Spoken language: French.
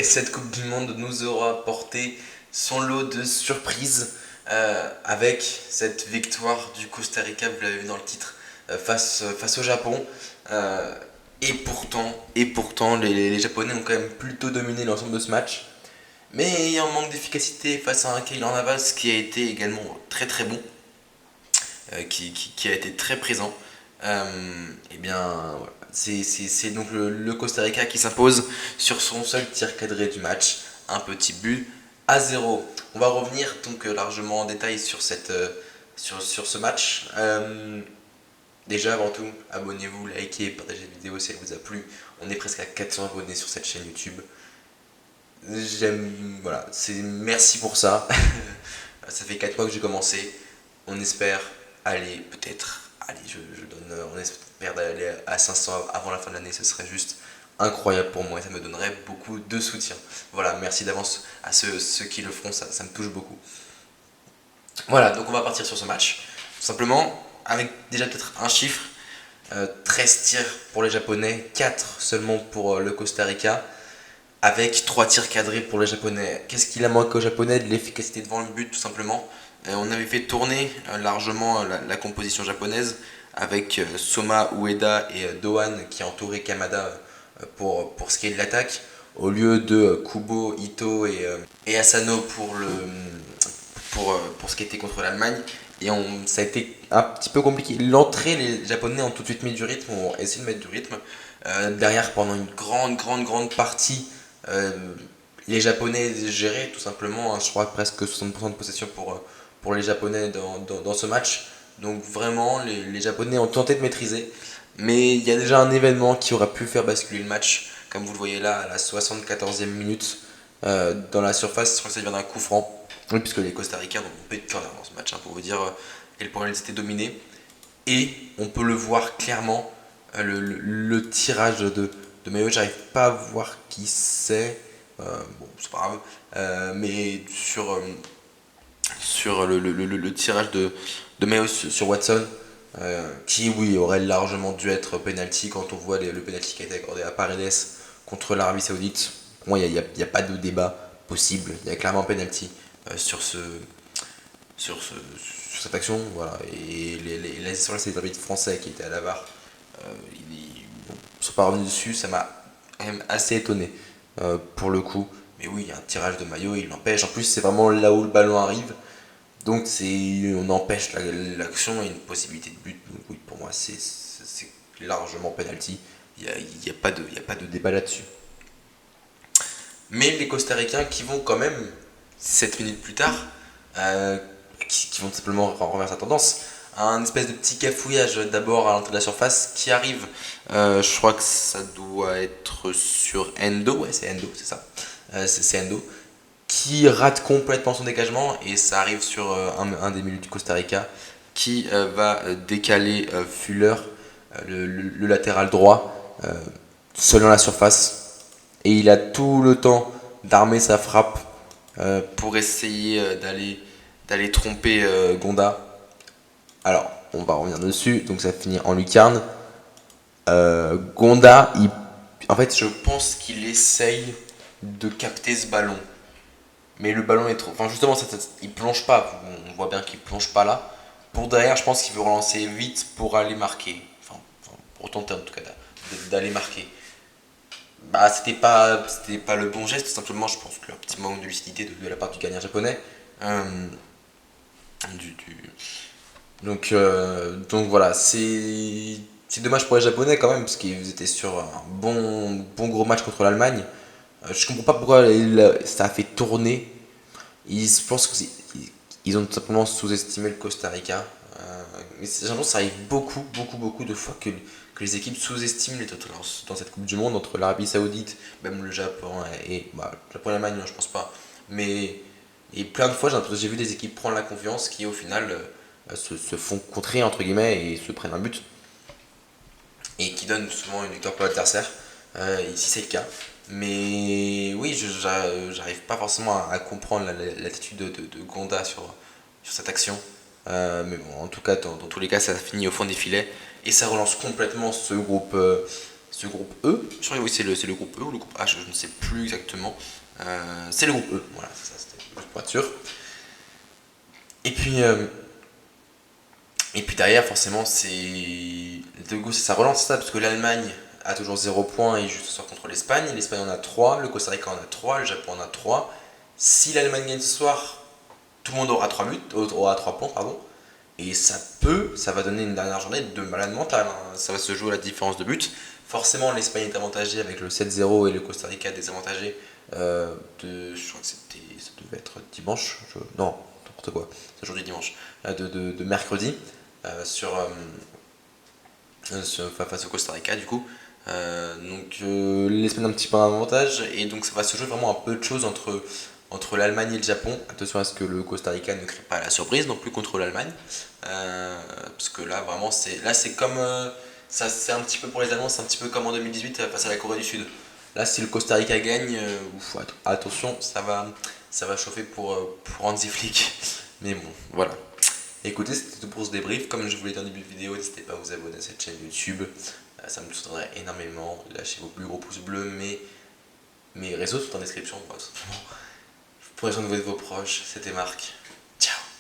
cette Coupe du Monde nous aura porté son lot de surprises avec cette victoire du Costa Rica, vous l'avez vu dans le titre, face au Japon. Euh, et pourtant les Japonais ont quand même plutôt dominé l'ensemble de ce match. Mais il y a un manque d'efficacité face à un Keylor Navas qui a été également très très bon, qui a été très présent. Et bien, voilà. C'est donc le Costa Rica qui s'impose sur son seul tir cadré du match, un petit but à zéro. On va revenir donc largement en détail sur ce match. Déjà, avant tout, abonnez-vous, likez, partagez la vidéo si elle vous a plu. On est presque à 400 abonnés sur cette chaîne YouTube. Voilà, merci pour ça. Ça fait 4 mois que j'ai commencé. On espère aller peut-être, on espère d'aller à 500 avant la fin de l'année. Ce serait juste incroyable pour moi et ça me donnerait beaucoup de soutien. Voilà, merci d'avance à ceux qui le feront, ça me touche beaucoup. Voilà, donc on va partir sur ce match. Tout simplement, avec déjà peut-être un chiffre, 13 tirs pour les Japonais, 4 seulement pour le Costa Rica, avec 3 tirs cadrés pour les Japonais. Qu'est-ce qu'il a manqué aux Japonais? De l'efficacité devant le but, tout simplement. On avait fait tourner largement la composition japonaise, avec Soma, Ueda et Dohan qui entouraient Kamada pour ce qui est de l'attaque, au lieu de Kubo, Ito et Asano pour ce qui était contre l'Allemagne. Et ça a été un petit peu compliqué. L'entrée, les Japonais ont tout de suite mis du rythme, ont essayé de mettre du rythme. Derrière, pendant une grande partie, euh, les Japonais géraient tout simplement, hein, je crois presque 60% de possession pour les Japonais dans ce match. Donc vraiment, les Japonais ont tenté de maîtriser. Mais il y a déjà un événement qui aurait pu faire basculer le match. Comme vous le voyez là, à la 74e minute, dans la surface, je crois que ça vient d'un coup franc. Oui, puisque les Costa Ricains n'ont pas eu de corner dans ce match, hein, pour vous dire quel point ils étaient dominés. Et on peut le voir clairement, le tirage de Mayo, j'arrive pas à voir qui c'est. Bon, c'est pas grave. Mais sur le tirage de Mayo sur Watson, qui, oui, aurait largement dû être penalty quand on voit le penalty qui a été accordé à Paredes contre l'Arabie Saoudite. Pour moi, il n'y a pas de débat possible. Il y a clairement penalty sur cette action. Voilà. Et les arbitres français qui étaient à la VAR, bon, sont pas revenus dessus. Ça m'a quand même assez étonné pour le coup. Mais oui, il y a un tirage de maillot, il l'empêche. En plus, c'est vraiment là où le ballon arrive. Donc on empêche l'action et une possibilité de but. Donc oui, pour moi, c'est largement penalty. Il y a pas de débat là-dessus. Mais les Costa-Ricains qui vont quand même, 7 minutes plus tard, euh, qui vont simplement renverser la tendance, un espèce de petit cafouillage d'abord à l'entrée de la surface qui arrive, je crois que ça doit être sur Endo, ouais c'est Endo, c'est ça, c'est Endo, qui rate complètement son dégagement et ça arrive sur un des milieux du Costa Rica qui va décaler Fuller, le latéral droit, seul dans la surface et il a tout le temps d'armer sa frappe pour essayer d'aller tromper Gonda. Alors, on va revenir dessus, donc ça finit en lucarne. Gonda, en fait, je pense qu'il essaye de capter ce ballon. Mais le ballon est trop. Enfin, justement, il plonge pas. On voit bien qu'il plonge pas là. Pour derrière, je pense qu'il veut relancer vite pour aller marquer. Pour tenter en tout cas d'aller marquer. Bah, c'était pas le bon geste, tout simplement. Je pense qu'un petit manque de lucidité de la part du gardien japonais. Euh, du, du- donc voilà, c'est dommage pour les Japonais quand même, parce qu'ils étaient sur un bon gros match contre l'Allemagne. Je comprends pas pourquoi ça a fait tourner. Je pense qu'ils ont tout simplement sous-estimé le Costa Rica. Mais j'ai l'impression que ça arrive beaucoup de fois que les équipes sous-estiment les Total dans cette Coupe du Monde entre l'Arabie Saoudite, même le Japon et bah, le Japon et l'Allemagne, non, je pense pas. Mais et plein de fois, j'ai vu des équipes prendre la confiance qui au final se font contrer entre guillemets et se prennent un but et qui donnent souvent une victoire pour l'adversaire. Ici c'est le cas. Mais oui, j'arrive pas forcément à comprendre l'attitude de Gonda sur cette action. Mais bon, en tout cas, dans tous les cas, ça finit au fond des filets et ça relance complètement ce groupe E. Je crois que oui, c'est le groupe E ou le groupe H, je ne sais plus exactement. C'est le groupe E, voilà, c'est ça, c'était juste pour être sûr. Et puis, euh, et puis derrière, forcément, ça relance ça, parce que l'Allemagne a toujours 0 points et juste ce soir contre l'Espagne. L'Espagne en a 3, le Costa Rica en a 3, le Japon en a 3. Si l'Allemagne gagne ce soir, tout le monde aura 3 buts, aura 3 points, pardon. Et ça va donner une dernière journée de malade mental, hein. Ça va se jouer à la différence de but. Forcément, l'Espagne est avantagée avec le 7-0 et le Costa Rica désavantagé. Je crois que ça devait être dimanche. Non, n'importe quoi. C'est aujourd'hui dimanche. De mercredi face au Costa Rica, du coup. L'Espagne a un petit peu un avantage et donc ça va se jouer vraiment un peu de choses entre l'Allemagne et le Japon. Attention à ce que le Costa Rica ne crée pas la surprise non plus contre l'Allemagne. Parce que là, vraiment, c'est comme. C'est un petit peu pour les Allemands, c'est un petit peu comme en 2018 face à la Corée du Sud. Là, si le Costa Rica gagne, attention, ça va chauffer pour Hansi Flick. Mais bon, voilà. Écoutez, c'était tout pour ce débrief. Comme je vous l'ai dit en début de vidéo, n'hésitez pas à vous abonner à cette chaîne YouTube. Ça me soutiendrait énormément. Lâchez vos plus gros pouces bleus. Mes réseaux sont en description. Tout simplement. Prenez soin de vos proches. C'était Marc.